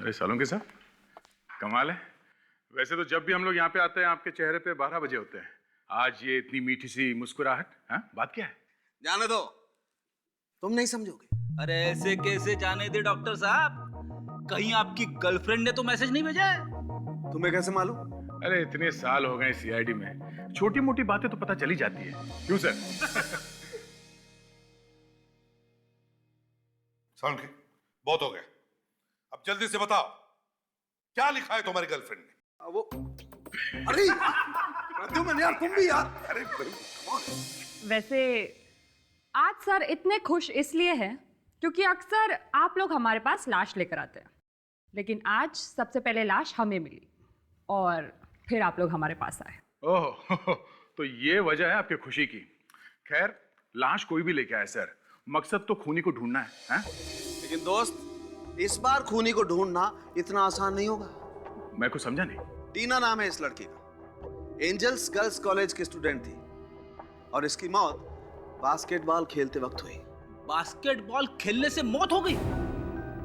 अरे सालों के साहब, कमाल है। वैसे तो जब भी हम लोग यहाँ पे आते हैं आपके चेहरे पे 12 बजे होते हैं। आज ये इतनी मीठी सी मुस्कुराहट, हाँ? बात क्या है? जाने दो, तुम नहीं समझोगे। अरे ऐसे कैसे जाने दे डॉक्टर साहब? कहीं आपकी गर्लफ्रेंड ने तो मैसेज नहीं भेजा है? तुम्हें कैसे मालूम? अरे इतने साल हो गए सीआईडी में, छोटी मोटी बातें तो पता चली जाती है। क्यों सर? सालुंखे, बहुत हो गया। अब जल्दी से बताओ, क्या लिखा है तुम्हारी गर्लफ्रेंड ने? वो अरे प्रद्युम्न यार, तुम भी यार। अरे वैसे आज सर इतने खुश इसलिए हैं क्योंकि अक्सर आप लोग हमारे पास लाश लेकर आते हैं, लेकिन आज सबसे पहले लाश हमें मिली और फिर आप लोग हमारे पास आए। ओह, तो ये वजह है आपकी खुशी की। खैर, लाश कोई भी लेके आए सर, मकसद तो खूनी को ढूंढना है? लेकिन दोस्त, इस बार खूनी को ढूंढना इतना आसान नहीं होगा। मैं कुछ समझा नहीं। टीना नाम है इस लड़की का, एंजल्स गर्ल्स कॉलेज की स्टूडेंट थी और इसकी मौत बास्केटबॉल खेलते वक्त हुई। बास्केटबॉल खेलने से मौत हो गई?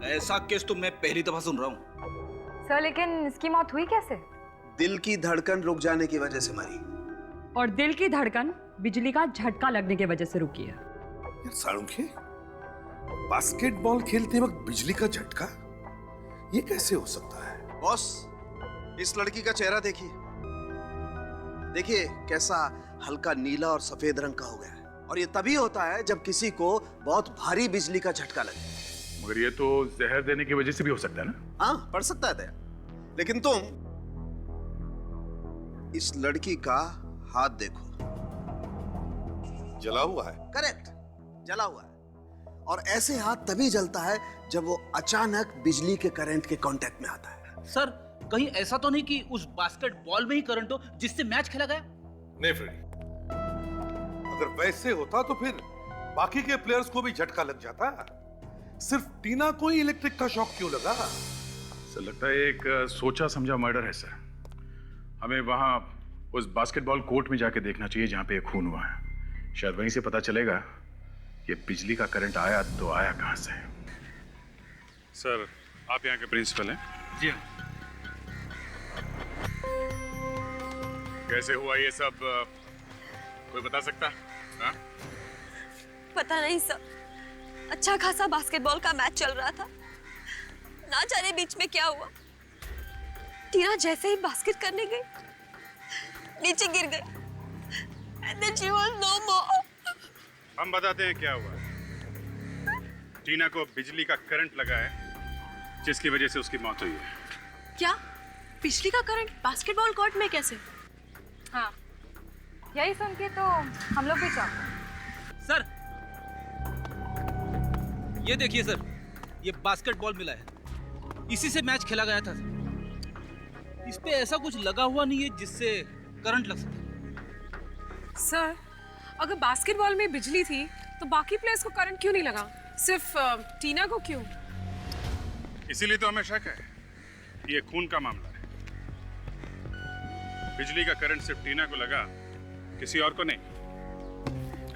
ऐसा केस तो मैं पहली दफा सुन रहा हूँ। सर लेकिन इसकी मौत हुई कैसे? दिल की धड़कन रुक जाने की वजह से मरी। और दिल की धड़कन बिजली का झटका लगने की वजह से रुकी है। यार सालुंखे, बास्केटबॉल खेलते वक्त बिजली का झटका, ये कैसे हो सकता है? बॉस, इस लड़की का चेहरा देखिए, देखिए कैसा हल्का नीला और सफेद रंग का हो गया है। और ये तभी होता है जब किसी को बहुत भारी बिजली का झटका लगे। मगर ये तो जहर देने की वजह से भी हो सकता है ना? हाँ, पड़ सकता है दया। लेकिन तुम इस लड़की का हाथ देखो, जला हुआ है। करेक्ट, जला हुआ है। और ऐसे हाथ तभी जलता है जब वो अचानक बिजली के करंट के कांटेक्ट में आता है। सर, कहीं ऐसा तो नहीं कि उस बास्केटबॉल में ही करंट हो जिससे मैच खेला गया? नहीं फ्रेडी, अगर वैसे होता तो फिर बाकी के प्लेयर्स को भी झटका लग जाता। सिर्फ टीना को ही इलेक्ट्रिक का शॉक क्यों लगा? सर लगता है एक सोचा समझा मर्डर है सर। हमें वहां उस बास्केटबॉल कोर्ट में जाके देखना चाहिए जहां पे खून हुआ है। शायद वहीं से पता चलेगा कि बिजली का करंट आया तो आया कहां से। सर, आप यहाँ के प्रिंसिपल हैं? जी हाँ। कैसे हुआ ये सब, कोई बता सकता? हाँ? पता नहीं सर, अच्छा खासा बास्केटबॉल का मैच चल रहा था, ना जाने बीच में क्या हुआ। टीना जैसे ही बास्केट करने गई, नीचे गिर गई। And then she was no more. हम बताते हैं क्या हुआ। टीना को बिजली का करंट लगा है जिसकी वजह से उसकी मौत हुई है। क्या बिजली का करंट बास्केटबॉल कोर्ट में कैसे? हाँ, यही सुन के तो हम लोग भी चाहते। सर, ये देखिए सर, ये बास्केटबॉल मिला है, इसी से मैच खेला गया था सर। इस पे ऐसा कुछ लगा हुआ नहीं है जिससे करंट लग सके। सर, अगर बास्केटबॉल में बिजली थी तो बाकी प्लेयर्स को करंट क्यों नहीं लगा, सिर्फ टीना को क्यों? इसीलिए तो हमें शक है ये खून का मामला है। बिजली का करंट सिर्फ टीना को लगा, किसी और को नहीं।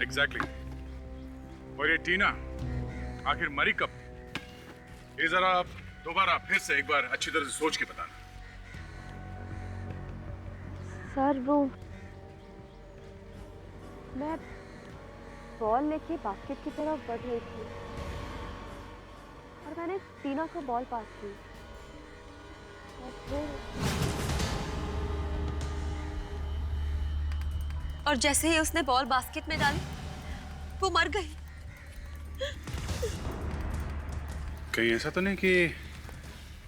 एग्जैक्टली। और ये टीना आखिर मरी कब? ये जरा आप दोबारा फिर से एक बार अच्छी तरह से सोच के बताना। सर, वो मैं बॉल लेके बास्केट की तरफ बढ़ रही थी और मैंने टीना को बॉल पास की और जैसे ही उसने बॉल बास्केट में डाली, वो मर गई। कहीं ऐसा तो नहीं कि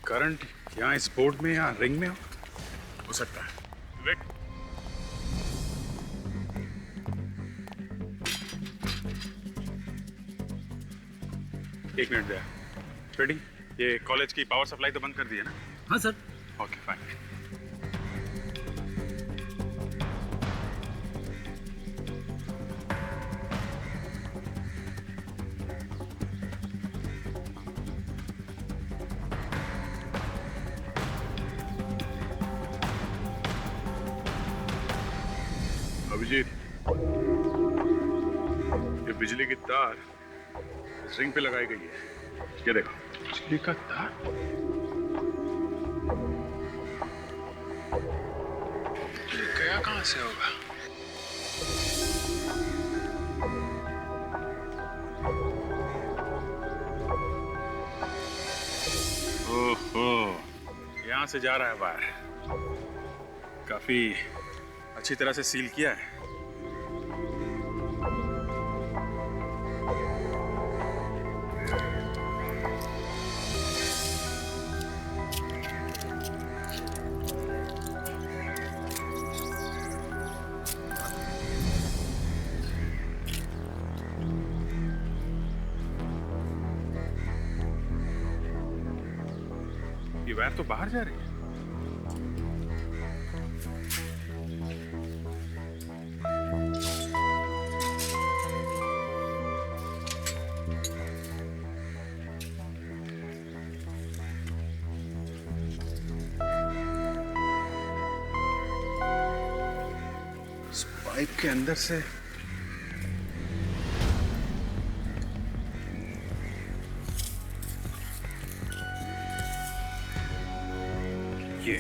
करंट यहाँ इस बोर्ड में या रिंग में हो सकता है? विक, एक मिनट दे। रेडी? ये कॉलेज की पावर सप्लाई तो बंद कर दी है ना? हाँ सर। Okay fine. अभिजीत, ये बिजली की तार इस रिंग पे लगाई गई है। ये देखो, बिजली का तार। बचा कहां से होगा? ओहो, यहां से जा रहा है बाहर। काफी अच्छी तरह से सील किया है। ये वायर तो बाहर जा रही है। इस पाइप के अंदर से ये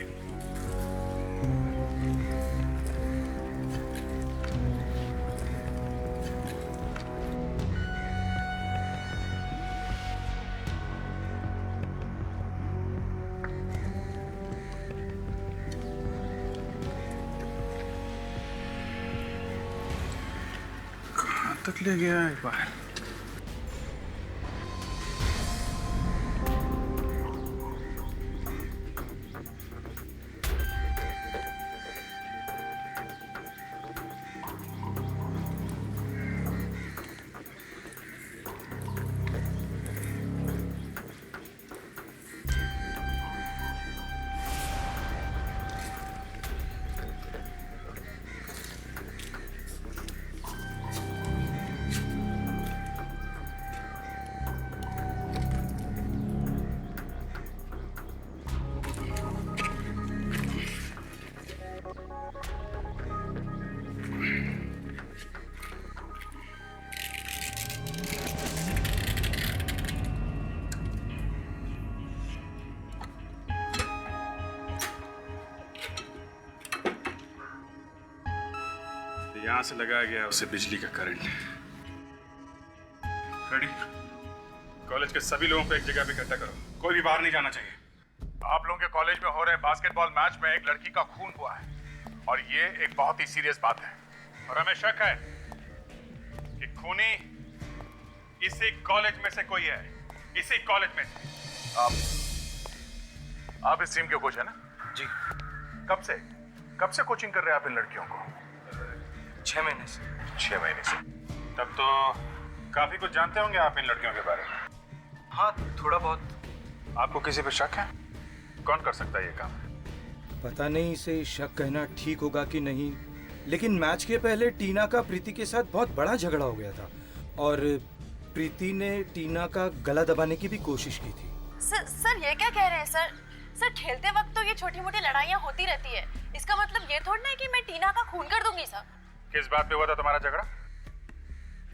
कहां तक ले गया है बाहर? यहां से लगाया गया है उसे बिजली का करंट। रेडी? कॉलेज के सभी लोगों को एक जगह पे इकट्ठा करो। कोई भी बाहर नहीं जाना चाहिए। आप लोगों के कॉलेज में हो रहे बास्केटबॉल मैच में एक लड़की का खून हुआ है और ये एक बहुत ही सीरियस बात है और हमें शक है कि खूनी इसी कॉलेज में से कोई है। इसी कॉलेज में से। आप इस टीम के कोच है ना? जी। कब से कोचिंग कर रहे हैं आप इन लड़कियों को? 6 महीने से। 6 महीने से। तब तो काफी कुछ जानते होंगे आप इन लड़कियों के बारे में। हाँ, थोड़ा बहुत। आपको किसी पे शक है? कौन कर सकता है ये काम? पता नहीं इसे शक कहना ठीक होगा कि नहीं, लेकिन मैच के पहले टीना का प्रीति के साथ बहुत बड़ा झगड़ा हो गया था और प्रीति ने टीना का गला दबाने की भी कोशिश की थी। सर ये क्या कह रहे हैं सर? सर खेलते वक्त तो ये छोटी मोटी लड़ाइयाँ होती रहती है, इसका मतलब ये थोड़ा ना है कि मैं टीना का खून कर दूंगी सर। किस बात पे हुआ था तुम्हारा झगड़ा?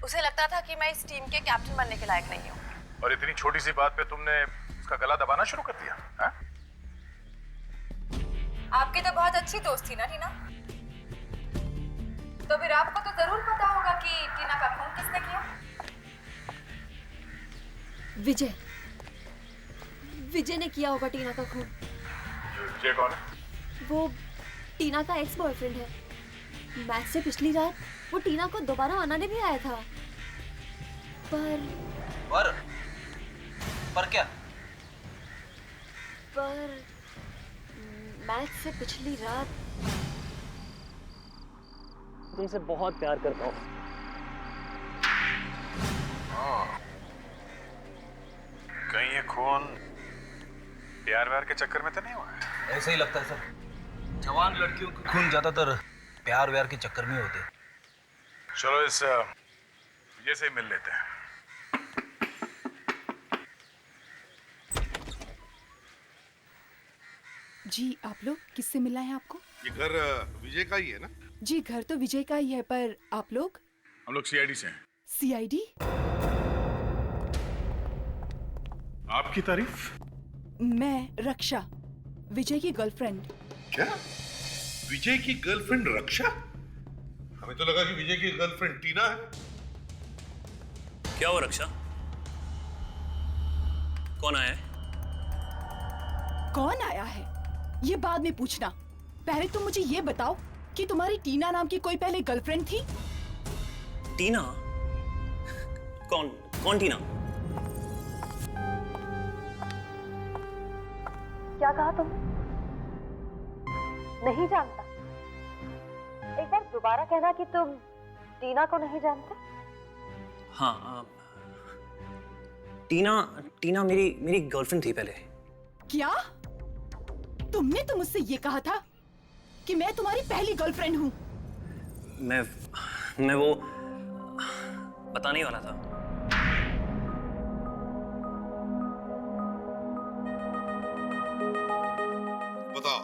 उसे लगता था कि मैं इस टीम के कैप्टन बनने के लायक नहीं हूँ। और इतनी छोटी सी बात पे तुमने उसका गला दबाना शुरू कर दिया? हा? आपकी तो बहुत अच्छी दोस्त थी ना टीना, तो फिर आपको तो जरूर पता होगा कि टीना का खून किसने किया। विजय ने किया होगा टीना का खून। ये कौन है? वो टीना का एक्स बॉयफ्रेंड है। मैच से पिछली रात वो टीना को दोबारा मनाने भी आया था। पर क्या? पर मैच से पिछली रात तुमसे बहुत प्यार करता हूँ। कहीं ये खून प्यार व्यार के चक्कर में तो नहीं हुआ है? ऐसा ही लगता है सर। जवान लड़कियों के खून ज्यादातर प्यार व्यार के चक्कर में होते हैं। चलो इस विजय से ही मिल लेते हैं। जी आप लोग किससे मिलना है आपको? ये घर विजय का ही है ना? जी घर तो विजय का ही है, पर आप लोग? हम लोग सीआईडी से हैं। सीआईडी? आपकी तारीफ? मैं रक्षा, विजय की गर्लफ्रेंड। क्या? विजय की गर्लफ्रेंड रक्षा? हमें तो लगा कि विजय की गर्लफ्रेंड टीना है। क्या हुआ रक्षा? कौन आया है? कौन आया है ये बाद में पूछना। पहले तुम मुझे ये बताओ कि तुम्हारी टीना नाम की कोई पहले गर्लफ्रेंड थी? टीना? कौन कौन टीना? क्या कहा तुम? नहीं जानता? एक बार दोबारा कहना कि तुम टीना को नहीं जानते। हाँ, टीना मेरी गर्लफ्रेंड थी पहले। क्या तुमने तो मुझसे ये कहा था कि मैं तुम्हारी पहली गर्लफ्रेंड हूं? मैं वो बताने ही वाला था। बताओ,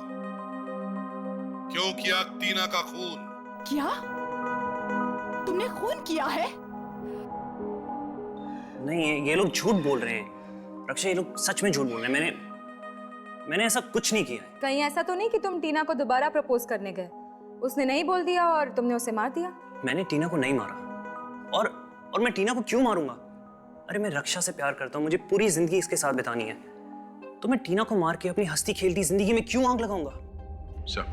क्यों किया टीना का खून? क्या तुमने खून किया है? नहीं, ये लोग झूठ बोल रहे हैं रक्षा, ये लोग सच में झूठ बोल रहे हैं। मैंने ऐसा कुछ नहीं किया है। कहीं ऐसा तो नहीं कि तुम टीना को दोबारा प्रपोज करने गए, उसने नहीं बोल दिया और तुमने उसे मार दिया? मैंने टीना को नहीं मारा। और मैं टीना को क्यों मारूंगा? अरे मैं रक्षा से प्यार करता हूँ, मुझे पूरी जिंदगी इसके साथ बितानी है, तो मैं टीना को मार के अपनी हंसती खेलती जिंदगी में क्यों आग लगाऊंगा? सर,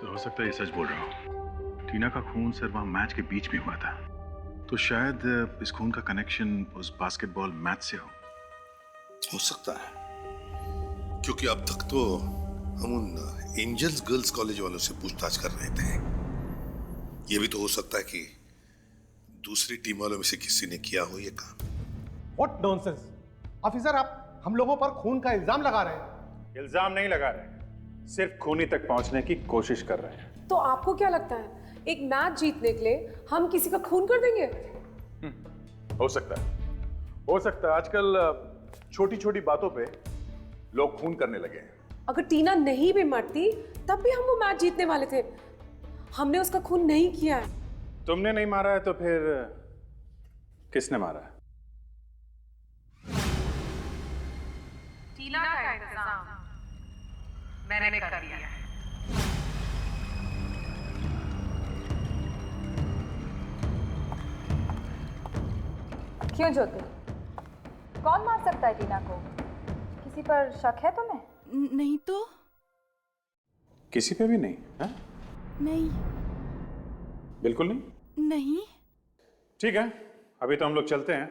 हो सकता है ये सच बोल रहा हूँ। टीना का खून सर वहाँ मैच के बीच में हुआ था, तो शायद इस खून का कनेक्शन उस बास्केटबॉल मैच से हो सकता है, क्योंकि अब तक तो हम उन एंजल्स गर्ल्स कॉलेज वालों से पूछताछ कर रहे थे। ये भी तो हो सकता है कि दूसरी टीम वालों में से किसी ने किया हो ये काम। व्हाट नॉनसेंस ऑफिसर, आप हम लोगों पर खून का इल्जाम लगा रहे हैं। इल्जाम नहीं लगा रहे, सिर्फ खूनी तक पहुंचने की कोशिश कर रहे हैं। तो आपको क्या लगता है एक मैच जीतने के लिए हम किसी का खून कर देंगे? हो सकता है आजकल छोटी छोटी बातों पे लोग खून करने लगे हैं। अगर टीना नहीं भी मरती तब भी हम वो मैच जीतने वाले थे। हमने उसका खून नहीं किया है। तुमने नहीं मारा है तो फिर किसने मारा है? टीना का इंतजाम मैंने कर दिया है। क्यों ज्योति, कौन मार सकता है टीना को? किसी पर शक है तुम्हें? नहीं तो। किसी पे भी नहीं है? नहीं। बिल्कुल नहीं? नहीं। ठीक है, अभी तो हम लोग चलते हैं,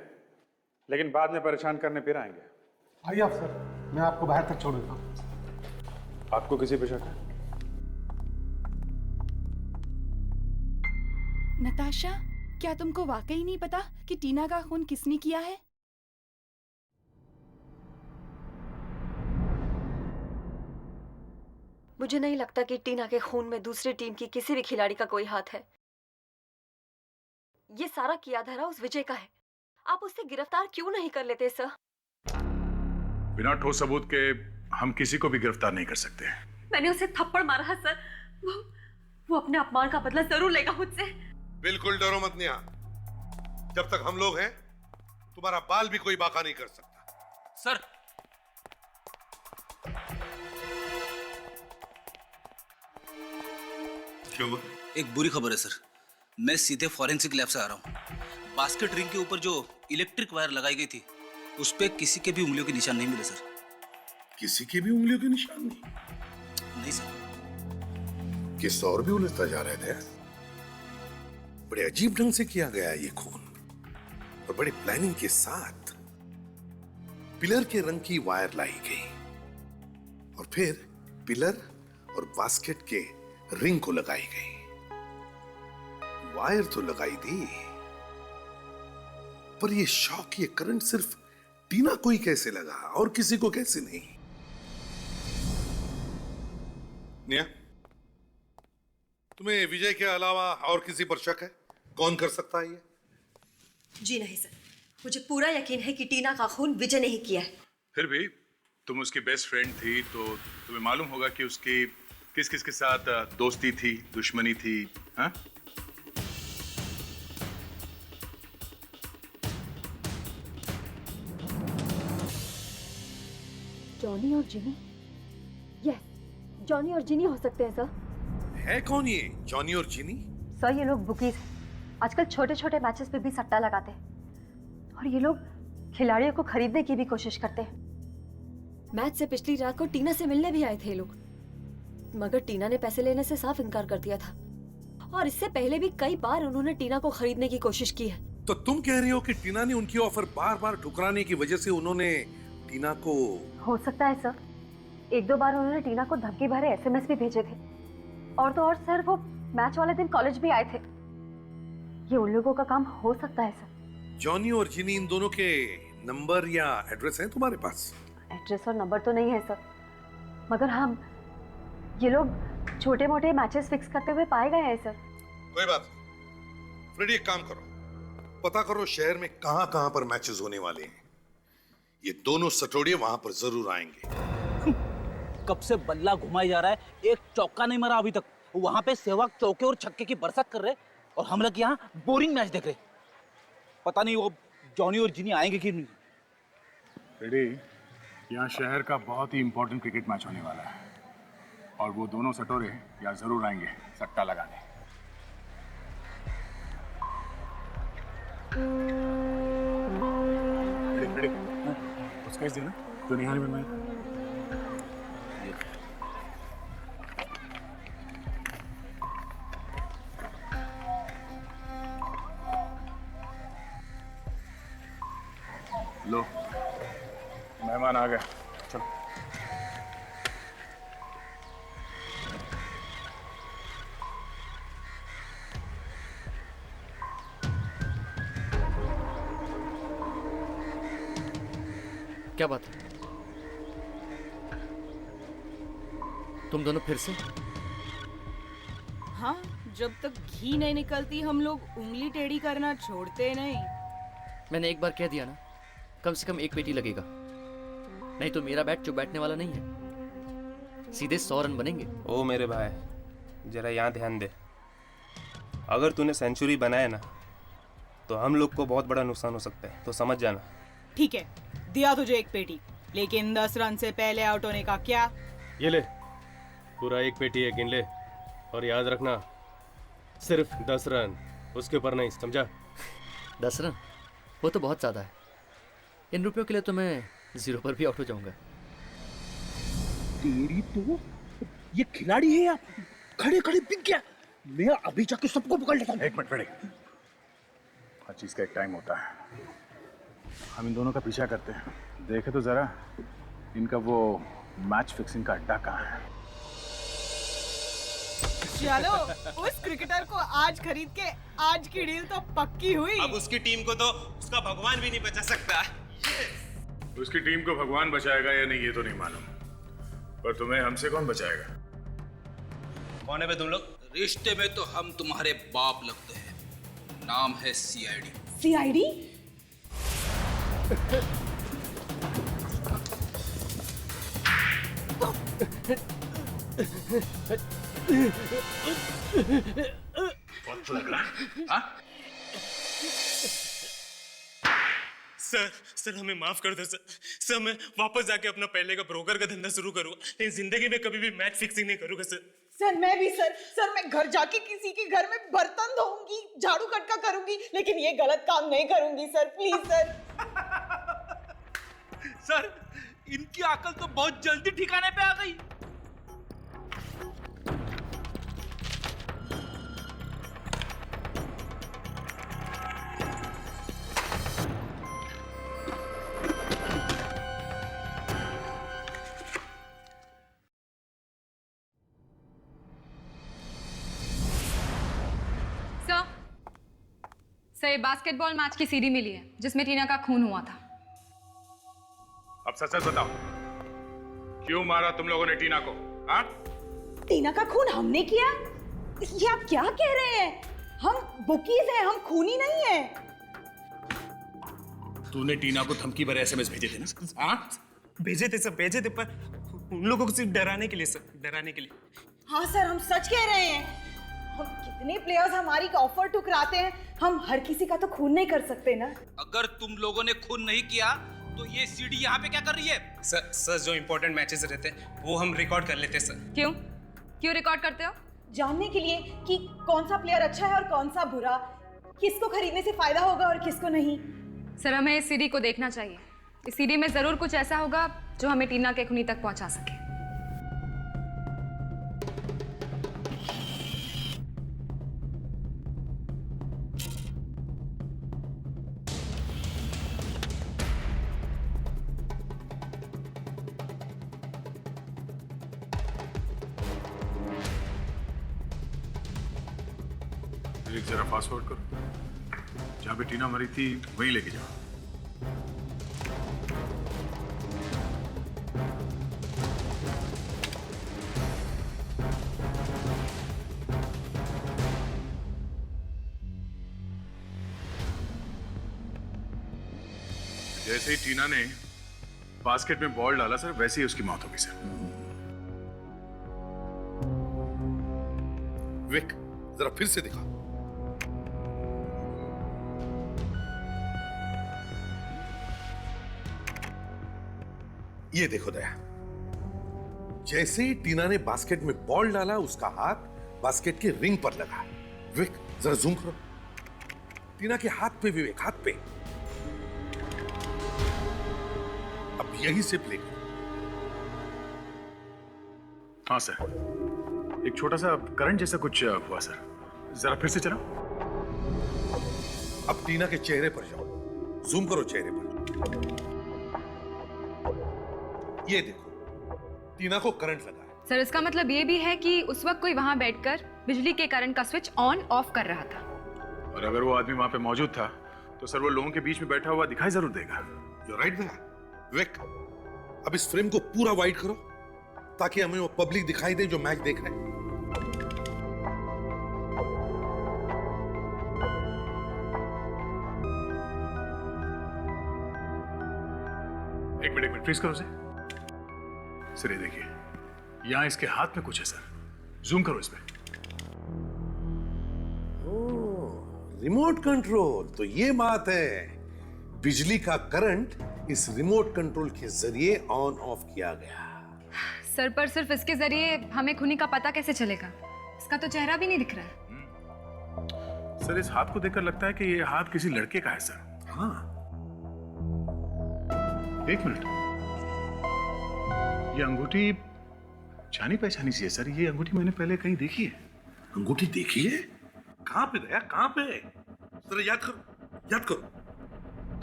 लेकिन बाद में परेशान करने फिर आएंगे। आइए अफसर, मैं आपको बाहर तक छोड़ देता हूँ। आपको किसी पे शक है? नताशा, क्या तुमको वाकई नहीं पता कि टीना का खून किसने किया है? मुझे नहीं लगता कि टीना के खून में दूसरी टीम की किसी भी खिलाड़ी का कोई हाथ है। ये सारा किया धरा उस विजय का है। आप उससे गिरफ्तार क्यों नहीं कर लेते सर? बिना ठोस सबूत के हम किसी को भी गिरफ्तार नहीं कर सकते। मैंने उसे थप्पड़ मारा है सर। वो अपने अपमान का बदला जरूर लेगा मुझसे। बिल्कुल डरो मत नेहा, जब तक हम लोग हैं तुम्हारा बाल भी कोई बाका नहीं कर सकता। सर, क्यों? एक बुरी खबर है सर, मैं सीधे फॉरेंसिक लैब से आ रहा हूँ। बास्केट रिंग के ऊपर जो इलेक्ट्रिक वायर लगाई गई थी उस पे किसी के भी उंगलियों के निशान नहीं मिले सर। किसी के भी उंगलियों के निशान नहीं? नहीं सर। किस और भी उलझता जा रहे थे। बड़े अजीब ढंग से किया गया ये खून, और बड़ी प्लानिंग के साथ पिलर के रंग की वायर लाई गई और फिर पिलर और बास्केट के रिंग को लगाई गई। वायर तो लगाई दी, पर ये शॉक, ये करंट सिर्फ टीना को ही कैसे लगा और किसी को कैसे नहीं? निया, तुम्हें विजय के अलावा और किसी पर शक है? कौन कर सकता है ये? जी नहीं सर, मुझे पूरा यकीन है कि टीना का खून विजय ने ही किया है। फिर भी तुम उसकी बेस्ट फ्रेंड थी, तो तुम्हें मालूम होगा कि उसकी किस किस के साथ दोस्ती थी, दुश्मनी थी। हाँ? जॉनी और जिनी? यस, जॉनी और जिनी हो सकते हैं सर। है कौन ये जॉनी और जिनी? सर ये लोग बुकीज हैं। आजकल छोटे छोटे मैचेस पे भी सट्टा लगाते हैं और ये लोग खिलाड़ियों को खरीदने की भी कोशिश करते हैं। मैच से पिछली रात को टीना से मिलने भी आए थे ये लोग, मगर टीना ने पैसे लेने से साफ इनकार कर दिया था और इससे पहले भी कई बार उन्होंने टीना को खरीदने की कोशिश की है। तो तुम कह रही हो कि टीना ने उनकी ऑफर बार बार ठुकराने की वजह से उन्होंने टीना को... हो सकता है सर, एक दो बार उन्होंने टीना को धमकी भरे एसएमएस भी भेजे थे और तो और सर वो मैच वाले दिन कॉलेज भी आए थे। ये उन लोगों का काम हो सकता है सर। जॉनी और जिनी इन दोनों के नंबर या एड्रेस है तुम्हारे पास? एड्रेस और नंबर तो नहीं है सर, मगर हम ये लोग छोटे मोटे मैचेस फिक्स करते हुए पाए गए हैं सर। कोई बात नहीं। फ्रेडी एक काम करो, पता करो शहर में कहां कहां पर मैचेस होने वाले हैं। ये दोनों सटोड़िए वहां पर जरूर आएंगे। कब से बल्ला घुमाया जा रहा है, एक चौका नहीं मरा अभी तक। वहां पे सहवाग चौके और छक्के की बरसात कर रहे और हम लोग यहाँ बोरिंग मैच देख रहे। पता नहीं वो जॉनी और जिनी आएंगे कि नहीं। फ्रेडी, यहाँ शहर का बहुत ही इंपॉर्टेंट क्रिकेट मैच होने वाला है और वो दोनों सटोरे यहाँ जरूर आएंगे सट्टा लगाने। उसका इस देना तो निहारी बनवाए। लो, मेहमान आ गए, चलो। क्या बात है? तुम दोनों फिर से? हाँ, जब तक घी नहीं निकलती हम लोग उंगली टेढ़ी करना छोड़ते नहीं। मैंने एक बार कह दिया ना, कम से कम एक पेटी लगेगा, नहीं तो मेरा बैट चुप बैठने वाला नहीं है। सीधे 100 रन बनेंगे। ओ मेरे भाई, जरा यहाँ ध्यान दे। अगर तूने सेंचुरी बनाया ना तो हम लोग को बहुत बड़ा नुकसान हो सकता है, तो समझ जाना। ठीक है, दिया तुझे एक पेटी, लेकिन 10 रन से पहले आउट होने का क्या? ये ले, पूरा एक पेटी है, गिन ले और याद रखना सिर्फ 10 रन, उसके ऊपर नहीं, समझा? 10 रन? वो तो बहुत ज़्यादा है। इन रुपयों के लिए तो मैं 0 पर भी आउट हो जाऊंगा। तेरी तो ये खिलाड़ी है यार, खड़े खड़े बिक गया। मैं अभी जाके सबको पकड़ लेता हूँ। एक मिनट फ्रेडी, हर चीज का एक टाइम होता है। हम इन दोनों का पीछा करते हैं, देखे तो जरा इनका वो मैच फिक्सिंग का अड्डा कहाँ है। चलो, उस क्रिकेटर को आज खरीद के आज की डील तो पक्की हुई। अब उसकी टीम को तो उसका भगवान भी नहीं बचा सकता। उसकी टीम को भगवान बचाएगा या नहीं ये तो नहीं मालूम, पर तुम्हें हमसे कौन बचाएगा? कौन है बे तुम लोग? रिश्ते में तो हम तुम्हारे बाप लगते हैं, नाम है सीआईडी। सीआईडी? बहुत लग रहा है, हाँ? सर हमें माफ कर दो सर मैं वापस जाके अपना पहले का ब्रोकर का धंधा शुरू करूंगा, लेकिन जिंदगी में कभी भी मैच फिक्सिंग नहीं करूंगा सर। मैं भी सर मैं घर जाके किसी के घर में बर्तन धोऊंगी, झाड़ू कटका करूंगी, लेकिन ये गलत काम नहीं करूंगी सर, प्लीज सर। सर, इनकी अकल तो बहुत जल्दी ठिकाने पे आ गई। सर, बास्केटबॉल मैच की सीडी मिली है जिसमें टीना का खून हुआ था। अब सच सच बताओ, क्यों मारा तुम लोगों ने टीना को? हाँ? टीना का खून हमने किया? ये आप क्या कह रहे हैं? हम बुकीज हैं, हम खूनी नहीं हैं। तूने टीना को धमकी भरे एसएमएस भेजे थे ना? हाँ? भेजे थे सर, भेजे थे, पर उन लोगों को सिर्फ डराने के लिए सर, डराने के लिए। हाँ सर, हम सच कह रहे हैं। हम कितने प्लेयर्स हमारी ऑफर ठुकराते हैं, हम हर किसी का तो खून नहीं कर सकते ना। अगर तुम लोगों ने खून नहीं किया तो ये सीडी यहाँ पे क्या कर रही है? सर जो इम्पोर्टेंट मैचेस रहते हैं वो हम रिकॉर्ड कर लेते हैं सर। क्यों क्यों रिकॉर्ड करते हो? जानने के लिए कि कौन सा प्लेयर अच्छा है और कौन सा बुरा, किसको खरीदने से फायदा होगा और किसको नहीं। सर हमें इस सीडी को देखना चाहिए। इस सीडी में जरूर कुछ ऐसा होगा जो हमें टीना के खूनी तक पहुंचा सके। एक जरा फास्ट फॉरवर्ड करो, जहाँ पे टीना मरी थी वहीं लेके जाओ। जैसे ही टीना ने बास्केट में बॉल डाला सर, वैसे ही उसकी मौत हो गई सर। विक, जरा फिर से दिखा। ये देखो दया, जैसे ही टीना ने बास्केट में बॉल डाला उसका हाथ बास्केट के रिंग पर लगा। विक, जरा जूम करो। टीना के हाथ पे, विवेक हाथ पे। अब यही से प्ले करो। हाँ सर, एक छोटा सा करंट जैसा कुछ हुआ सर, जरा फिर से चलाओ। अब टीना के चेहरे पर जाओ, जूम करो चेहरे पर। ये देखो, टीना को करंट लगा है। सर इसका मतलब ये भी है कि उस वक्त कोई वहां बैठकर बिजली के करंट का स्विच ऑन ऑफ कर रहा था। और अगर वो आदमी वहां पे मौजूद था तो सर वो लोगों के बीच में बैठा हुआ दिखाई जरूर देगा। You're right there. विक, अब इस फ्रेम को पूरा वाइड करो ताकि हमें वो पब्लिक दिखाई दे जो मैच देख रहे हैं। एक मिनट फ्रीज करो सर, ये देखिए यहां इसके हाथ में कुछ है सर, जूम करो इसमें। रिमोट कंट्रोल, तो ये बात है। बिजली का करंट इस रिमोट कंट्रोल के जरिए ऑन ऑफ किया गया। सर पर सिर्फ इसके जरिए हमें खूनी का पता कैसे चलेगा? इसका तो चेहरा भी नहीं दिख रहा है। सर इस हाथ को देखकर लगता है कि ये हाथ किसी लड़के का है सर। हाँ, एक मिनट, ये अंगूठी जानी पहचानी सी है सर। ये अंगूठी मैंने पहले कहीं देखी है। अंगूठी देखी है? कहां पे दया, कहां पे? जरा याद करो,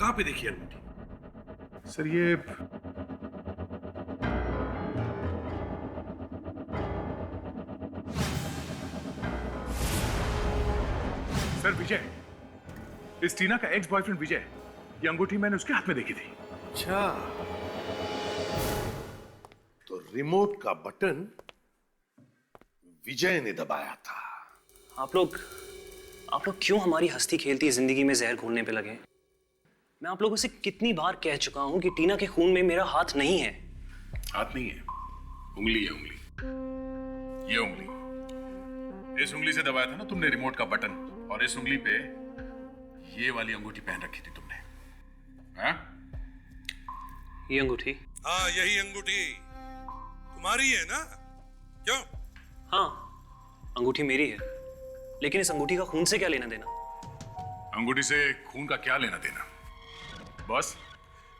कहां पे देखी अंगूठी? सर ये सर विजय, इस टीना का एक्स बॉयफ्रेंड विजय, ये अंगूठी मैंने उसके हाथ में देखी थी। अच्छा, तो रिमोट का बटन विजय ने दबाया था। आप लोग क्यों हमारी हंसती खेलती जिंदगी में जहर घोलने पे लगे? मैं आप लोगों से कितनी बार कह चुका हूं कि टीना के खून में मेरा हाथ नहीं है। हाथ नहीं है, उंगली है, उंगली। ये उंगली, इस उंगली से दबाया था ना तुमने रिमोट का बटन, और इस उंगली पे ये वाली अंगूठी पहन रखी थी तुमने। हाँ? ये अंगूठी? हाँ, यही अंगूठी तुम्हारी है ना? क्यों? हाँ, अंगूठी मेरी है, लेकिन इस अंगूठी का खून से क्या लेना देना? अंगूठी से खून का क्या लेना देना? बॉस,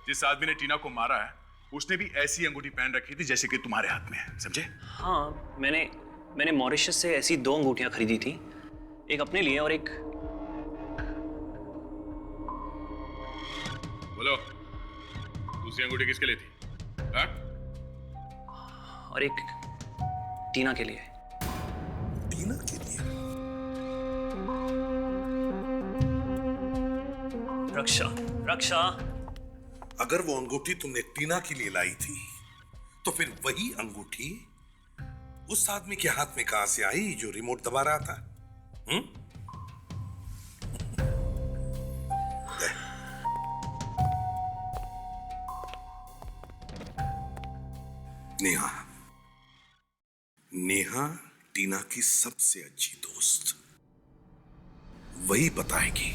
जिस आदमी ने टीना को मारा है उसने भी ऐसी अंगूठी पहन रखी थी जैसे कि तुम्हारे हाथ में है, समझे? हाँ, मैंने मॉरिशस से ऐसी 2 अंगूठियां खरीदी थी, एक अपने लिए और एक। बोलो, दूसरी अंगूठी किसके लिए थी? हाँ? और एक टीना के लिए। टीना के लिए? रक्षा, अगर वो अंगूठी तुमने टीना के लिए लाई थी तो फिर वही अंगूठी उस आदमी के हाथ में कहां से आई जो रिमोट दबा रहा था? नेहा टीना की सबसे अच्छी दोस्त, वही बताएगी।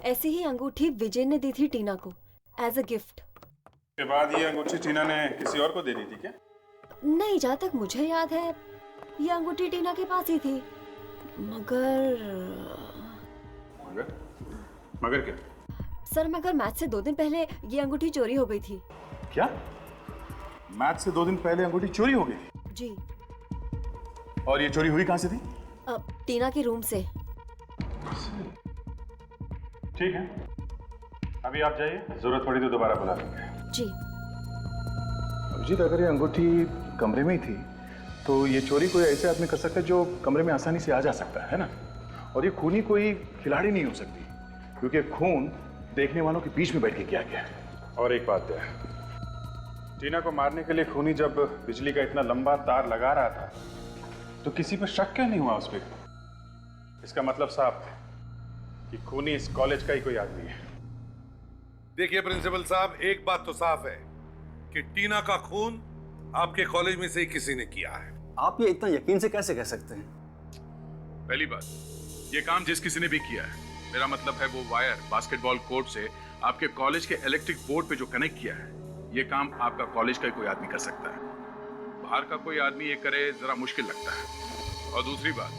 ऐसी ही अंगूठी विजय ने दी थी टीना को, एज अ गिफ्ट। के बाद ये अंगूठी टीना ने किसी और को दे दी थी क्या? नहीं, जहाँ तक मुझे याद है ये अंगूठी टीना के पास ही थी, मगर मगर मगर क्या? सर मगर मैच से 2 दिन पहले ये अंगूठी चोरी हो गई थी। क्या? मैच से 2 दिन पहले अंगूठी चोरी हो गई थी? जी। और ये चोरी हुई कहाँ से थी? टीना के रूम से। ठीक है, अभी आप जाइए, जरूरत पड़ी तो दोबारा बुला लेंगे। जी। अभिजीत, अगर ये अंगूठी कमरे में ही थी तो ये चोरी कोई ऐसे आदमी कर सकता है जो कमरे में आसानी से आ जा सकता है ना? और ये खूनी कोई खिलाड़ी नहीं हो सकती, क्योंकि खून देखने वालों के बीच में बैठ के किया गया है। और एक बात है, टीना को मारने के लिए खूनी जब बिजली का इतना लंबा तार लगा रहा था तो किसी पर शक क्यों नहीं हुआ उस पर? इसका मतलब साफ है कि खूनी इस कॉलेज का ही कोई आदमी है। देखिए प्रिंसिपल साहब, एक बात तो साफ है कि टीना का खून आपके कॉलेज में से ही किसी ने किया है। आप ये इतना यकीन से कैसे कह सकते हैं? पहली बात, ये काम जिस किसी ने भी किया है, मेरा मतलब है वो वायर बास्केटबॉल कोर्ट से आपके कॉलेज के इलेक्ट्रिक बोर्ड पे जो कनेक्ट किया है, ये काम आपका कॉलेज का कोई आदमी कर सकता है। बाहर का कोई आदमी ये करे जरा मुश्किल लगता है। और दूसरी बात,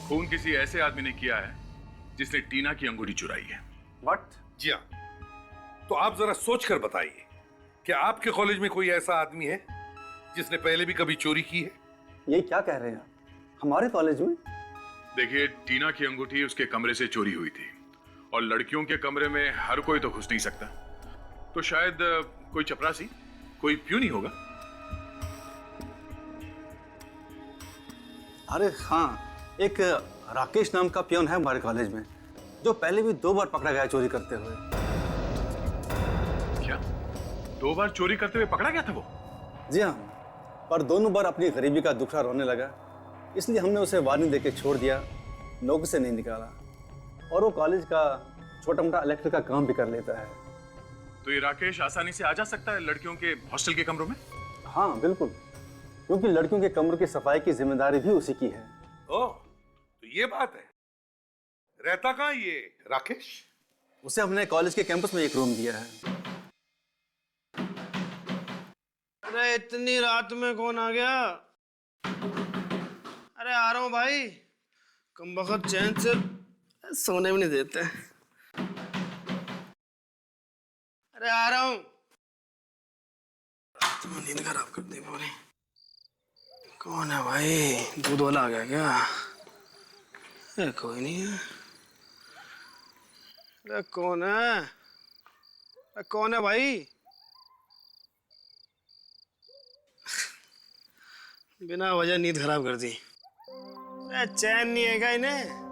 खून किसी ऐसे आदमी ने किया है जिसने टीना की अंगूठी चुराई है। व्हाट? जी हाँ, तो आप जरा सोच कर बताइए, क्या आपके कॉलेज में कोई ऐसा आदमी है जिसने पहले भी कभी चोरी की है? ये क्या कह रहे हैं हमारे कॉलेज में? देखिए, टीना की अंगूठी उसके कमरे से चोरी हुई थी, और लड़कियों के कमरे में हर कोई तो घुस नहीं सकता, तो शायद कोई चपरासी, कोई प्यून ही होगा। अरे हाँ, एक राकेश नाम का पियोन है हमारे कॉलेज में, जो पहले भी 2 बार पकड़ा गया चोरी करते हुए। क्या 2 बार चोरी करते हुए पकड़ा गया था वो? जी हाँ, पर दोनों बार अपनी गरीबी का दुखड़ा रोने लगा, इसलिए हमने उसे वार्निंग देके छोड़ दिया, नौकरी से नहीं निकाला। और वो कॉलेज का छोटा मोटा इलेक्ट्रिक का काम भी कर लेता है। तो ये राकेश आसानी से आ जा सकता है लड़कियों के हॉस्टल के कमरों में? हाँ बिल्कुल, क्योंकि लड़कियों के कमरों की सफाई की जिम्मेदारी भी उसी की है। ओह, तो ये बात है। रहता कहाँ ये राकेश? उसे हमने कॉलेज के कैंपस में एक रूम दिया है। अरे इतनी रात में कौन आ गया? अरे आ रहा हूँ भाई, कमबख्त चैन से सोने में नहीं देते। अरे आ रहा हूँ। तुम नींद खराब कर दी पूरी। कौन है भाई? दूध वाला आ गया क्या? अरे कोई नहीं है। अरे कौन है? अरे कौन है भाई? बिना वजह नींद खराब कर दी। अरे चैन नहीं है क्या इन्हें?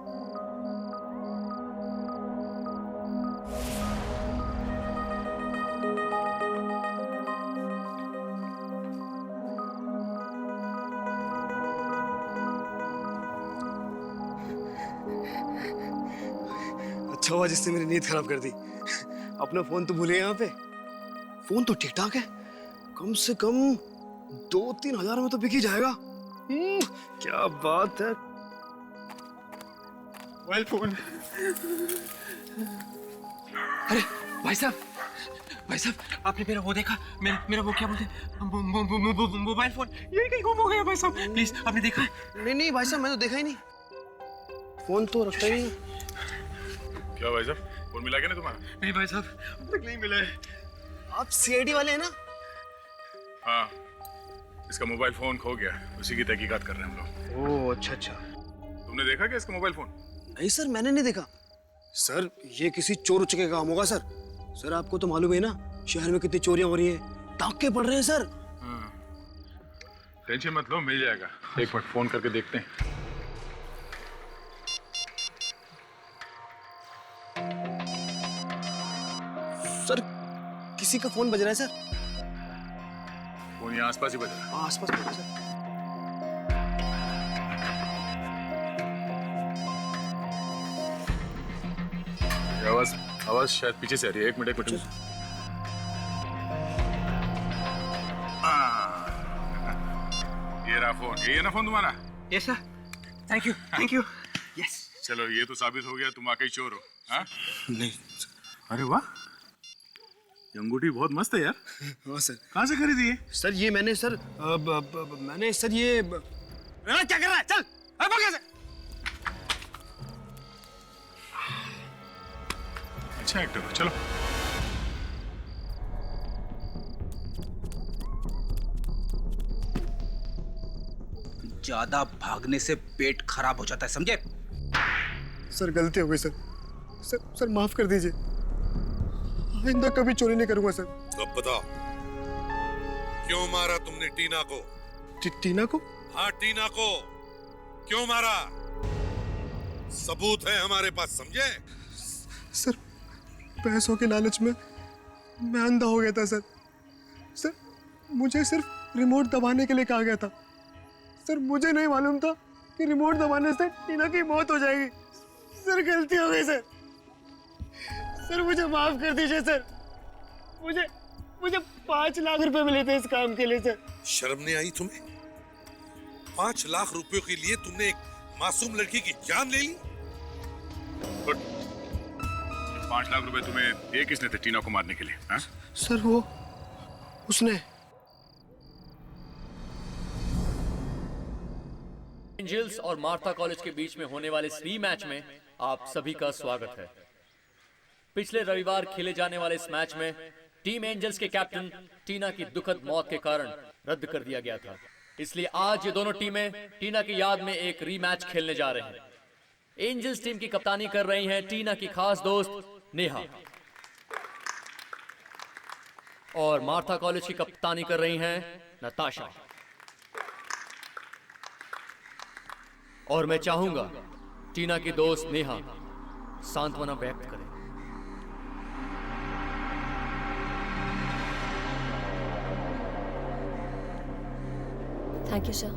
अच्छा हुआ जिसने मेरी नींद खराब कर दी। अपना फोन तो भूले यहाँ पे। फोन तो ठीक ठाक है, कम से कम 2-3 हजार में तो बिक ही जाएगा। क्या बात है। Mobile phone. अरे भाई साहब, आपने मेरा वो देखा? मेरा वो क्या बोलते हैं, मोबाइल फोन यही कहीं गुम हो गया भाई साहब, प्लीज आपने देखा है? नहीं भाई साहब, मैंने तो देखा ही नहीं। फोन तो रखता ही नहीं। क्या भाई साहब, फोन मिला क्या नहीं तुम्हारा? नहीं भाई साहब, अब तक नहीं मिला है। आप सीआईडी वाले हैं ना? हाँ, इसका मोबाइल फोन खो गया, उसी की तहकीकात कर रहे हैं हम लोग। ओह अच्छा। तुमने देखा क्या इसका मोबाइल फोन? नहीं सर, मैंने नहीं देखा। सर ये किसी चोर उचके का काम होगा सर। सर आपको तो मालूम है ना शहर में कितनी चोरियां हो रही हैं, डाके पड़ रहे हैं सर। टेंशन मत लो, मिल जाएगा। एक मिनट फोन करके देखते हैं। सर किसी का फोन बज रहा है सर। फोन यहाँ आसपास ही बज रहा है। आसपास बज रहा है सर। आवाज शायद पीछे से आ रही है। एक मिनट ये रहा फोन। ये है ना फोन तुम्हारा? Yes sir, thank you. Yes. चलो ये तो साबित हो गया तुम वाकई चोर हो। हाँ? नहीं। अरे वाह, ये अंगूठी बहुत मस्त है यार। हाँ सर। कहाँ से खरीदी है? सर ये मैंने सर मैंने सर ये क्या कर रहा है? चल अब भाग यहाँ से। अच्छा एक्टर हो, चलो। ज्यादा भागने से पेट खराब हो जाता है, समझे? सर गलती हो गई सर। सर माफ कर दीजिए, आइंदा कभी चोरी नहीं करूंगा सर। अब बताओ, क्यों मारा तुमने टीना को? टीना को? हाँ टीना को क्यों मारा? सबूत है हमारे पास, समझे? सर पैसों के लालच में मैं अंधा हो गया था सर। सर मुझे सिर्फ रिमोट दबाने के लिए कहा गया था। सर मुझे नहीं मालूम था कि रिमोट दबाने से टीना की मौत हो जाएगी। सर गलती हो गई सर। सर मुझे माफ कर दीजिए सर। मुझे 5 लाख रुपए मिले थे इस काम के लिए सर। शर्म नहीं आई तुम्हें? 5 लाख रुपयों के लिए तुमने एक मासूम लड़की की जान ले ली? 5 लाख रुपए तुम्हें दिए किसने थे टीना को मारने के लिए? हाँ? सर वो उसने। एंजल्स और मार्था कॉलेज के बीच में होने वाले इस रीमैच में आप सभी का स्वागत है। पिछले रविवार खेले जाने वाले इस मैच में टीम एंजल्स के कैप्टन टीना की दुखद मौत के कारण रद्द कर दिया गया था। इसलिए आज ये दोनों टीमें टीना की याद में एक रीमैच खेलने जा रहे हैं। एंजल्स टीम की कप्तानी कर रही हैं टीना की खास दोस्त नेहा, और मार्था कॉलेज की कप्तानी कर रही हैं नताशा। और मैं चाहूंगा टीना की दोस्त नेहा सांत्वना व्यक्त करे। Thank you sir.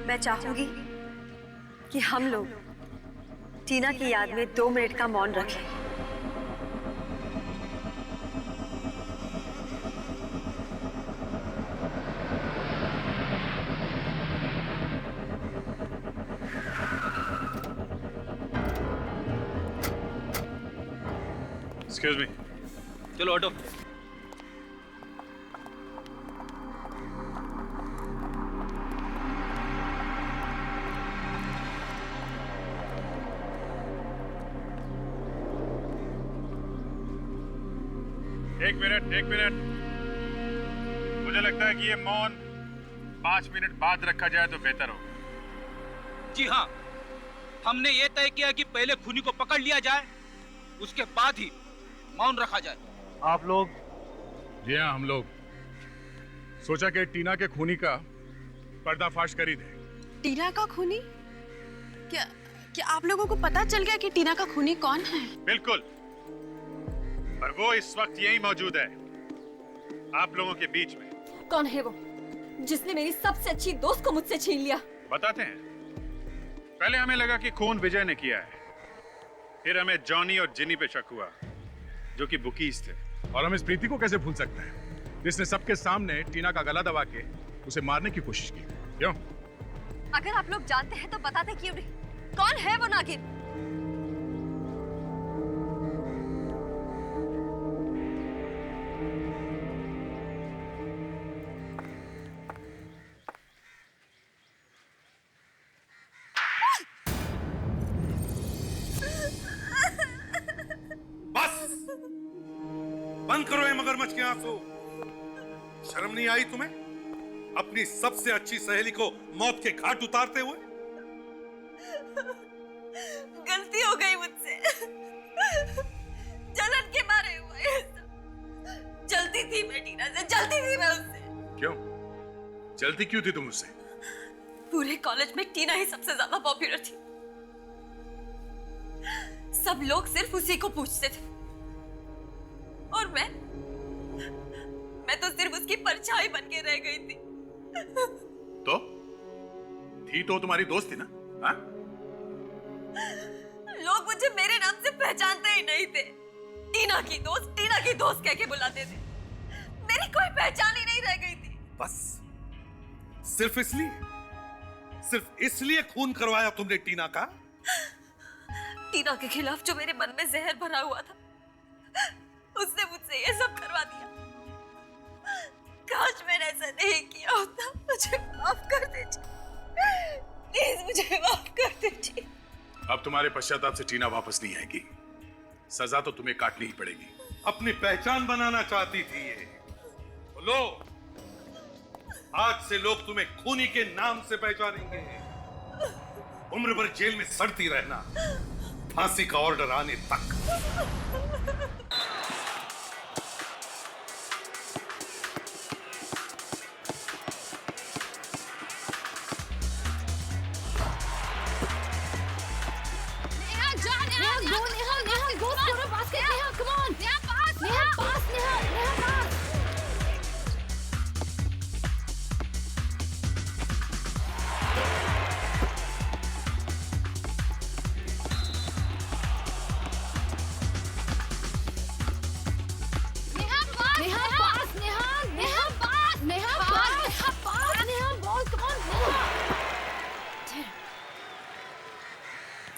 मैं चाहूंगी कि हम लोग टीना की याद में 2 मिनट का मौन रखें। Excuse me. चलो ऑटो। एक मिनट। मुझे लगता है कि ये मौन 5 मिनट बाद रखा जाए तो बेहतर होगा। जी हाँ, हमने ये तय किया कि पहले खूनी को पकड़ लिया जाए, उसके बाद ही मौन रखा जाए। आप लोग? जी हाँ, हम लोग सोचा कि टीना के खूनी का पर्दाफाश कर ही दे। टीना का खूनी? क्या आप लोगों को पता चल गया कि टीना का खूनी कौन है? बिल्कुल, पर वो इस वक्त यहीं मौजूद है, आप लोगों के बीच में। कौन है वो जिसने मेरी सबसे अच्छी दोस्त को मुझसे छीन लिया? बताते हैं। पहले हमें लगा कि खून विजय ने किया है, फिर हमें जॉनी और जिनी पे शक हुआ जो कि बुकीज थे, और हम इस प्रीति को कैसे भूल सकते हैं जिसने सबके सामने टीना का गला दबा के उसे मारने की कोशिश की। क्यों? अगर आप लोग जानते हैं तो बताते क्यों नहीं? कौन है वो नागिन? बंद करो ये मगरमच्छ के आंसू। शर्म नहीं आई तुम्हें अपनी सबसे अच्छी सहेली को मौत के घाट उतारते हुए? गलती हो गई मुझसे, जलन के मारे हुए ये सब। जलती थी मैं टीना से, जलती थी मैं उससे। क्यों जलती क्यों थी तुम उससे? पूरे कॉलेज में टीना ही सबसे ज्यादा पॉपुलर थी। सब लोग सिर्फ उसी को पूछते थे, और मैं तो सिर्फ उसकी परछाई बन के रह गई थी। तो थी तो तुम्हारी दोस्त थी ना? हाँ? लोग मुझे मेरे नाम से पहचानते ही नहीं थे। टीना की दोस्त कह के बुलाते थे। मेरी कोई पहचान ही नहीं रह गई थी। बस सिर्फ इसलिए खून करवाया तुमने टीना का? टीना के खिलाफ जो मेरे मन में जहर भरा हुआ था, उसने मुझसे ये सब करवा दिया। काश मैंने ऐसा नहीं किया होता। मुझे माफ कर दीजिए, प्लीज मुझे माफ कर दीजिए। अब तुम्हारे पश्चाताप से टीना वापस नहीं आएगी। सजा तो तुम्हें काटनी ही पड़ेगी। अपनी पहचान बनाना चाहती थी ये। लो, आज से लोग तुम्हें खूनी के नाम से पहचानेंगे। उम्र भर जेल में सड़ती रहना, फांसी का ऑर्डर आने तक।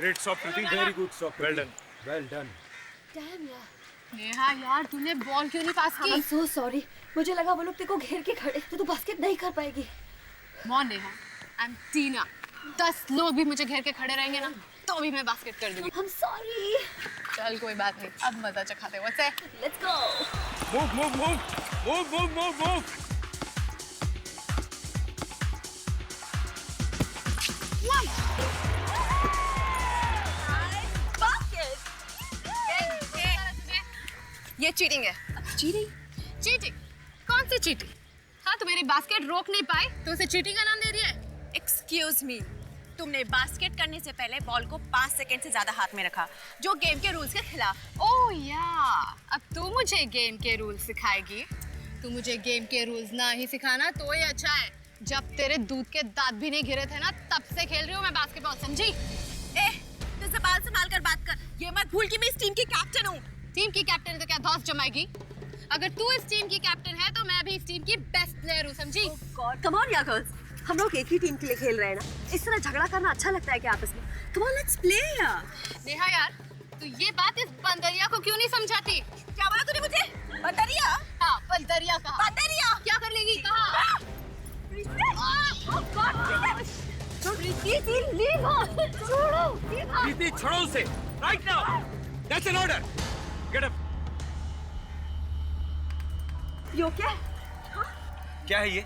Great stop, Preeti. Very good stop. Well done. Well done. Damn यार। नेहा यार, तूने बॉल क्यों नहीं पास की? I'm so sorry. मुझे लगा वो लोग तेरे को घेर के खड़े तो तू बास्केट नहीं कर पाएगी। मॉन नेहा, I'm टीना। 10 लोग भी मुझे घेर के खड़े रहेंगे ना, तो भी मैं बास्केट कर दूंगी। I'm sorry. चल कोई बात नहीं, अब मजा चखाते हैं। What's that? Let's go. Move, move, move. Move, move, move, move. ये चीटिंग है। चीटिंग? चीटिंग? कौन सी चीटिंग? हाँ, तू मेरी बास्केट रोक नहीं पाई तो उसे चीटिंग का नाम दे रही है? Excuse me. तुमने बास्केट करने से पहले बॉल को 5 सेकंड से ज्यादा हाथ में रखा, जो गेम के रूल्स के खिलाफ। ओह या, अब तू मुझे गेम के रूल्स सिखाएगी? तू मुझे गेम के रूल्स ना ही सिखाना तो ही अच्छा है। जब तेरे दूध के दांत भी नहीं गिरे थे ना, तब से खेल रही हूँ मैं बास्केटबॉल, समझी? तू ज़बान संभाल कर बात कर। ये मत भूल कि मैं इस टीम की कैप्टन हूँ। टीम की कैप्टन है तो क्या धौंस जमाएगी? अगर तू इस टीम की कैप्टन है तो मैं भी इस टीम की बेस्ट प्लेयर हूँ, समझी? कम ऑन यार गर्ल्स, हम लोग एक ही टीम के लिए खेल रहे हैं ना। इस तरह झगड़ा करना अच्छा लगता है क्या आपस में? कम ऑन लेट्स प्ले यार। नेहा यार, तू ये बात इस बंदरिया को क्यों नहीं समझाती? क्या बोला तूने मुझे? बंदरिया? हाँ, बंदरिया कहा। बंदरिया? क्या कर लेगी? कहा? प्रीति, छोड़ो उसे right now. That's an order. Get up. Yo क्या? क्या है ये?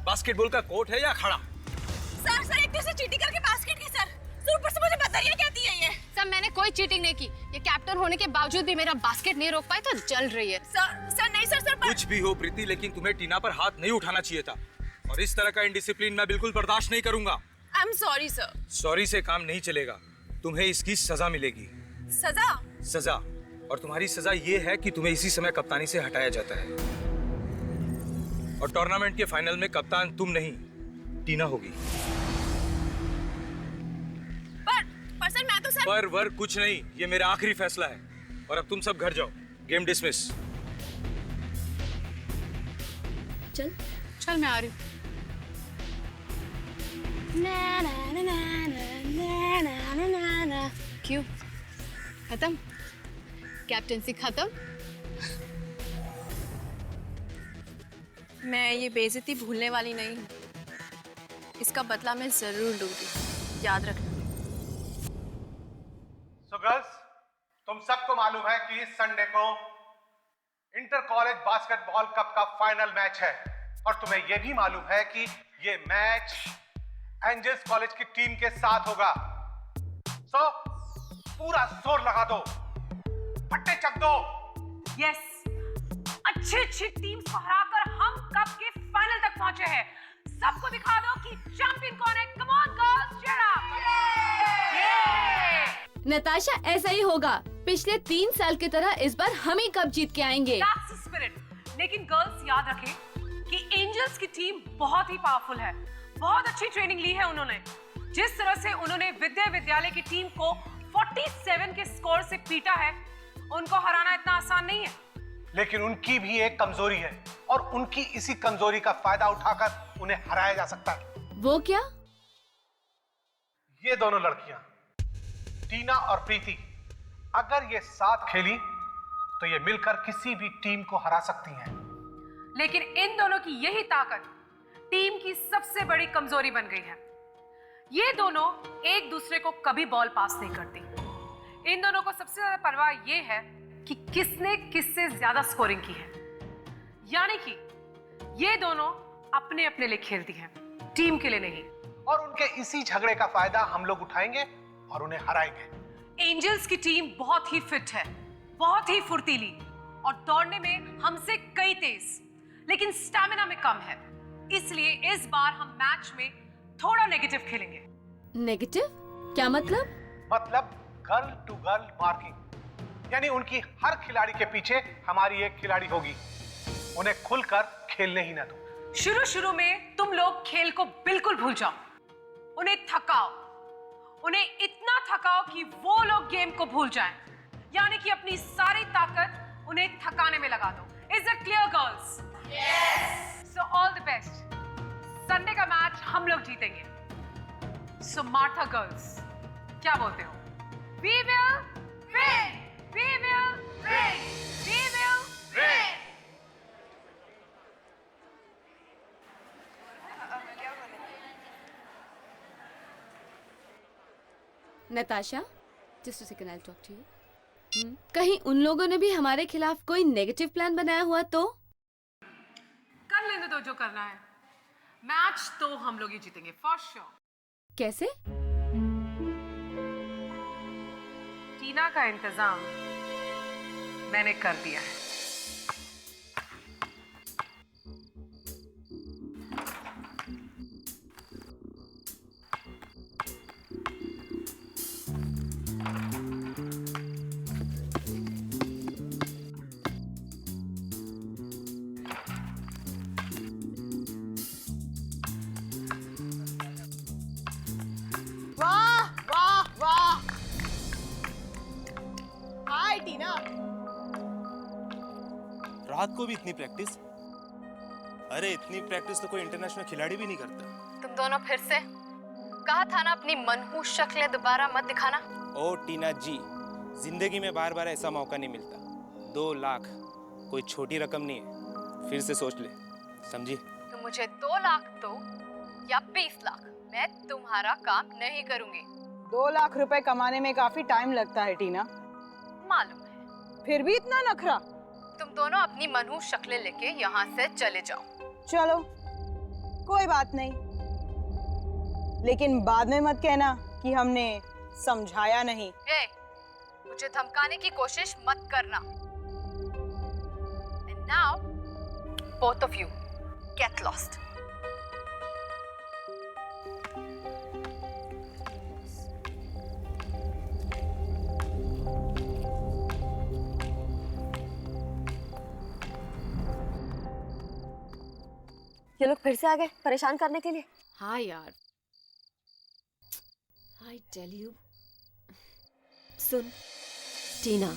बास्केटबॉल का कोर्ट है या खड़ा? सर एक दूसरे चीटिंग करके बास्केट की सर। ऊपर से मुझे बंदरिया कहती है ये। सर मैंने कोई चीटिंग नहीं की। ये कैप्टन होने के बावजूद भी मेरा बास्केट नहीं रोक पाई तो जल रही है। सर नहीं सर कुछ भी हो प्रीति, लेकिन तुम्हें टीना पर हाथ नहीं उठाना चाहिए था। और इस तरह का इंडिसिप्लिन मैं बिल्कुल बर्दाश्त नहीं करूंगा। I am sorry sir. Sorry से काम नहीं चलेगा, तुम्हें इसकी सजा मिलेगी। सजा? सजा। और तुम्हारी सजा ये है कि तुम्हें इसी समय कप्तानी से हटाया जाता है। और टूर्नामेंट के फाइनल में कप्तान तुम नहीं, टीना होगी। पर सर मैं तो सर। पर वर कुछ नहीं, ये मेरा आखिरी फैसला है। और अब तुम सब घर जाओ। Game dismiss. चल मैं आ रही हूँ। क्यों? खत्म? कैप्टनसी खत्म? मैं ये बेइज्जती भूलने वाली नहीं हूँ। इसका बदला मैं जरूर लूंगी, याद रखना। So girls, तुम सबको मालूम है कि इस संडे को इंटर कॉलेज बास्केटबॉल कप का फाइनल मैच है। और तुम्हें यह भी मालूम है कि ये मैच एंजल्स कॉलेज की टीम के साथ होगा। सो पूरा जोर लगा दो, फट्टे चक दो। यस, अच्छी टीम्स को हराकर हम कप के फाइनल तक पहुंचे हैं। सबको दिखा दो कि चैंपियन कौन है। Come on girls, cheer up. Natasha, ऐसा ही होगा। पिछले 3 साल की तरह इस बार हम ही कप जीत के आएंगे। That's the spirit। लेकिन गर्ल्स याद रखें कि एंजल्स की टीम बहुत ही पावरफुल है। बहुत अच्छी ट्रेनिंग ली है उन्होंने। जिस तरह से उन्होंने विद्यालय की टीम को 47 के स्कोर से पीटा है, उनको हराना इतना आसान नहीं है। लेकिन उनकी भी एक कमजोरी है और उनकी इसी कमजोरी का फायदा उठाकर उन्हें हराया जा सकता है। वो क्या? ये दोनों लड़कियां टीना और प्रीति अगर ये साथ खेली तो ये मिलकर किसी भी टीम को हरा सकती हैं। लेकिन इन दोनों की यही ताकत टीम की सबसे बड़ी कमजोरी बन गई है। ये दोनों एक दूसरे को कभी बॉल पास नहीं करती। इन दोनों को सबसे ज्यादा परवाह ये है कि किसने किससे ज्यादा स्कोरिंग की है। यानी कि ये दोनों अपने अपने लिए खेलती हैं, टीम के लिए नहीं। और उनके इसी झगड़े का फायदा हम लोग उठाएंगे और उन्हें हराएंगे। एंजल्स की टीम बहुत ही फिट है, बहुत ही फुर्तीली और दौड़ने में हमसे कई तेज, लेकिन स्टैमिना में कम है। इसलिए इस बार हम मैच में थोड़ा नेगेटिव खेलेंगे। नेगेटिव? क्या मतलब? मतलब गर्ल टू गर्ल मार्किंग, यानी उनकी हर खिलाड़ी के पीछे हमारी एक खिलाड़ी होगी। उन्हें खुलकर खेलने ही ना दो। शुरू में तुम लोग खेल को बिल्कुल भूल जाओ, उन्हें थकाओ, उन्हें इतना थकाओ कि वो लोग गेम को भूल जाएं, यानी कि अपनी सारी ताकत उन्हें थकाने में लगा दो। Is it clear girls? Yes. So all the best. Sunday का मैच हम लोग जीतेंगे। सो मार्था गर्ल्स, क्या बोलते हो? We will win! We will win! We will win! Natasha, just a second, I'll talk to you. कहीं उन लोगों ने भी हमारे खिलाफ कोई नेगेटिव प्लान बनाया हुआ तो? कर लेने दो जो करना है। मैच तो हम लोग ही जीतेंगे फॉर श्योर। कैसे? टीना का इंतजाम मैंने कर दिया है। वाह वाह वाह! हाय टीना। रात को भी इतनी प्रैक्टिस? अरे इतनी प्रैक्टिस तो कोई इंटरनेशनल खिलाड़ी भी नहीं करता। तुम दोनों फिर से? कहा था ना अपनी मनहूस शक्लें दोबारा मत दिखाना। ओ टीना जी, जिंदगी में बार बार ऐसा मौका नहीं मिलता। 2 लाख कोई छोटी रकम नहीं है, फिर से सोच ले, समझी? तुम मुझे 2 लाख दो या 20 लाख, मैं तुम्हारा काम नहीं करूंगी। 2 लाख रुपए कमाने में काफी टाइम लगता है टीना। मालूम है। फिर भी इतना नखरा? तुम दोनों अपनी मनहूस शक्लें लेके यहाँ से चले जाओ। चलो, कोई बात नहीं, लेकिन बाद में मत कहना कि हमने समझाया नहीं। ए, मुझे धमकाने की कोशिश मत करना। And now, both of you, get lost. ये लोग फिर से आ गए परेशान करने के लिए। हाँ यार, I tell you. सुन टीना,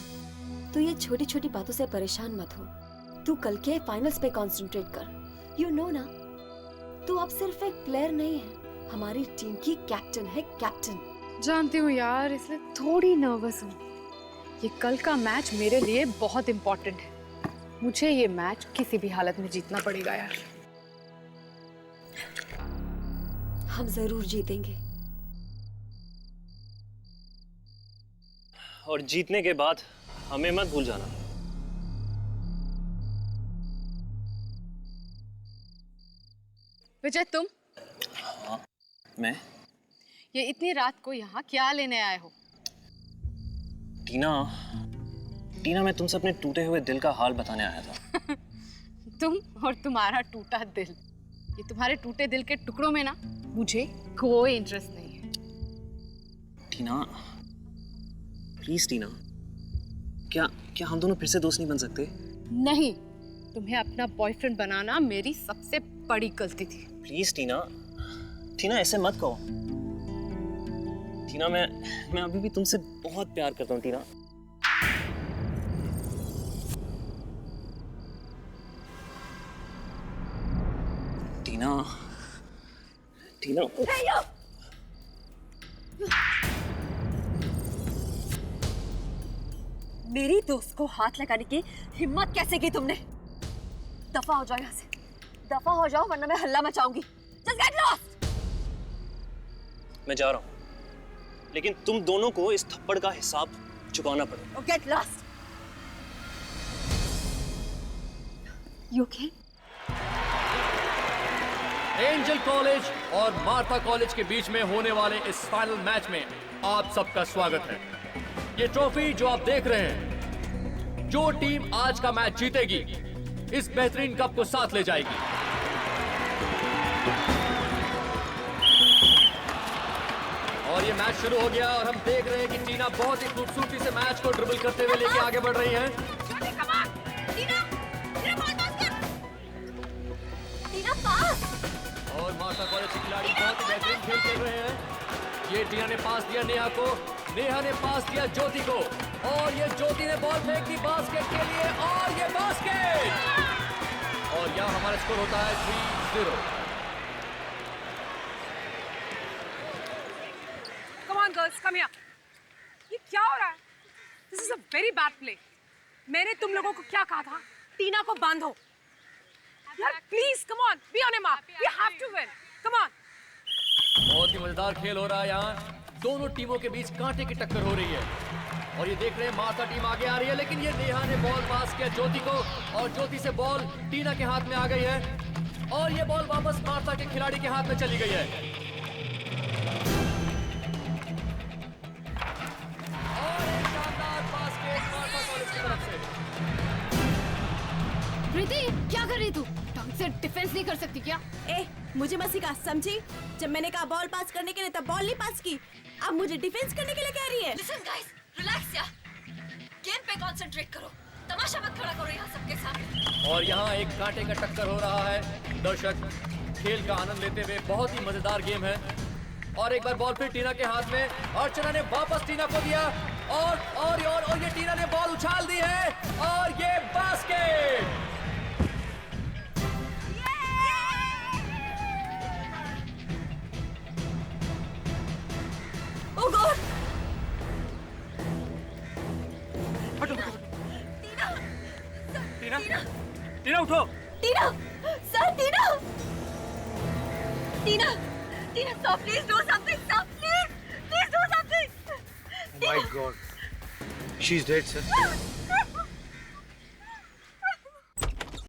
तू ये छोटी छोटी बातों से परेशान मत हो। तू कल के फाइनल्स पे कंसंट्रेट कर। यू नो ना, तू अब सिर्फ एक प्लेयर नहीं है, हमारी टीम की कैप्टन है, कैप्टन। जानती हूँ यार, इसलिए थोड़ी नर्वस हूँ। ये कल का मैच मेरे लिए बहुत इम्पोर्टेंट है। मुझे ये मैच किसी भी हालत में जीतना पड़ेगा यार। हम जरूर जीतेंगे। और जीतने के बाद हमें मत भूल जाना। विजय, तुम? हाँ, मैं? ये इतनी रात को यहाँ क्या लेने आए हो? टीना, मैं तुमसे अपने टूटे हुए दिल का हाल बताने आया था। तुम और तुम्हारा टूटा दिल। ये तुम्हारे टूटे दिल के टुकड़ों में ना मुझे कोई इंटरेस्ट नहीं है। टीना, प्लीज टीना, क्या हम दोनों फिर से दोस्त नहीं बन सकते? नहीं, तुम्हें अपना बॉयफ्रेंड बनाना मेरी सबसे बड़ी गलती थी। प्लीज टीना, ऐसे मत कहो। टीना, मैं अभी भी तुमसे बहुत प्यार करता हूँ टीना। टीना, मेरी दोस्त को हाथ लगाने की हिम्मत कैसे की तुमने? दफा हो जाओ यहाँ से, दफा हो जाओ वरना मैं हल्ला मचाऊंगी। Just get lost! मैं जा रहा हूँ, लेकिन तुम दोनों को इस थप्पड़ का हिसाब चुकाना पड़ेगा। Oh, get lost! You okay? Angel college और मार्था कॉलेज के बीच में होने वाले इस फाइनल मैच में आप सबका स्वागत है। ये ट्रॉफी जो आप देख रहे हैं, जो टीम आज का मैच जीतेगी इस बेहतरीन कप को साथ ले जाएगी। और ये मैच शुरू हो गया और हम देख रहे हैं कि टीना बहुत ही खूबसूरती से मैच को ड्रिबल करते हुए लेके आगे बढ़ रही हैं। और मार्था कॉलेज के खिलाड़ी बहुत ही बेहतरीन खेल खेल रहे हैं। ये टीना ने पास दिया नेहा को, नेहा ने पास दिया ज्योति को, और ये ज्योति ने बॉल फेंक दी बास्केट के लिए, और ये बास्केट! और यहाँ हमारा स्कोर होता है 3-0। Come on girls, come here. ये क्या हो रहा है? This is a very bad play. मैंने तुम लोगों को क्या कहा था? टीना को बांधो। यार please come on, be on a mark, we have to win, come on. बहुत ही मजेदार खेल हो रहा है यहाँ, दोनों टीमों के बीच कांटे की टक्कर हो रही है। और ये देख रहे हैं मार्था टीम आगे आ रही है, लेकिन ये नेहा ने बॉल पास किया ज्योति को, और ज्योति से बॉल टीना के हाथ में आ गई है, और ये बॉल वापस मार्था के खिलाड़ी के हाथ में चली गई है। और एक शानदार बास्केट मार्था कॉलेज की तरफ से। प्रीति, क्या कर रही तू? ढंग से डिफेंस नहीं कर सकती क्या? ए, मुझे मत सिखा, समझी? जब मैंने कहा बॉल पास करने के लिए तब बॉल नहीं पास की, अब मुझे डिफेंस करने के लिए कह रही है। Listen guys, relax यार, गेम पे कंसंट्रेट करो, तमाशा मत खड़ा करो यहाँ सबके सामने। और यहाँ एक कांटे का टक्कर हो रहा है, दर्शक खेल का आनंद लेते हुए, बहुत ही मजेदार गेम है। और एक बार बॉल फिर टीना के हाथ में, अर्चना ने वापस टीना को दिया, और ये टीना ने बॉल उछाल दी है, और ये basket! Oh God! Tina, Tina उठो! Tina, sir Tina! Tina, Tina, sir, please do something, sir, please do something! Oh my God, she's dead, sir.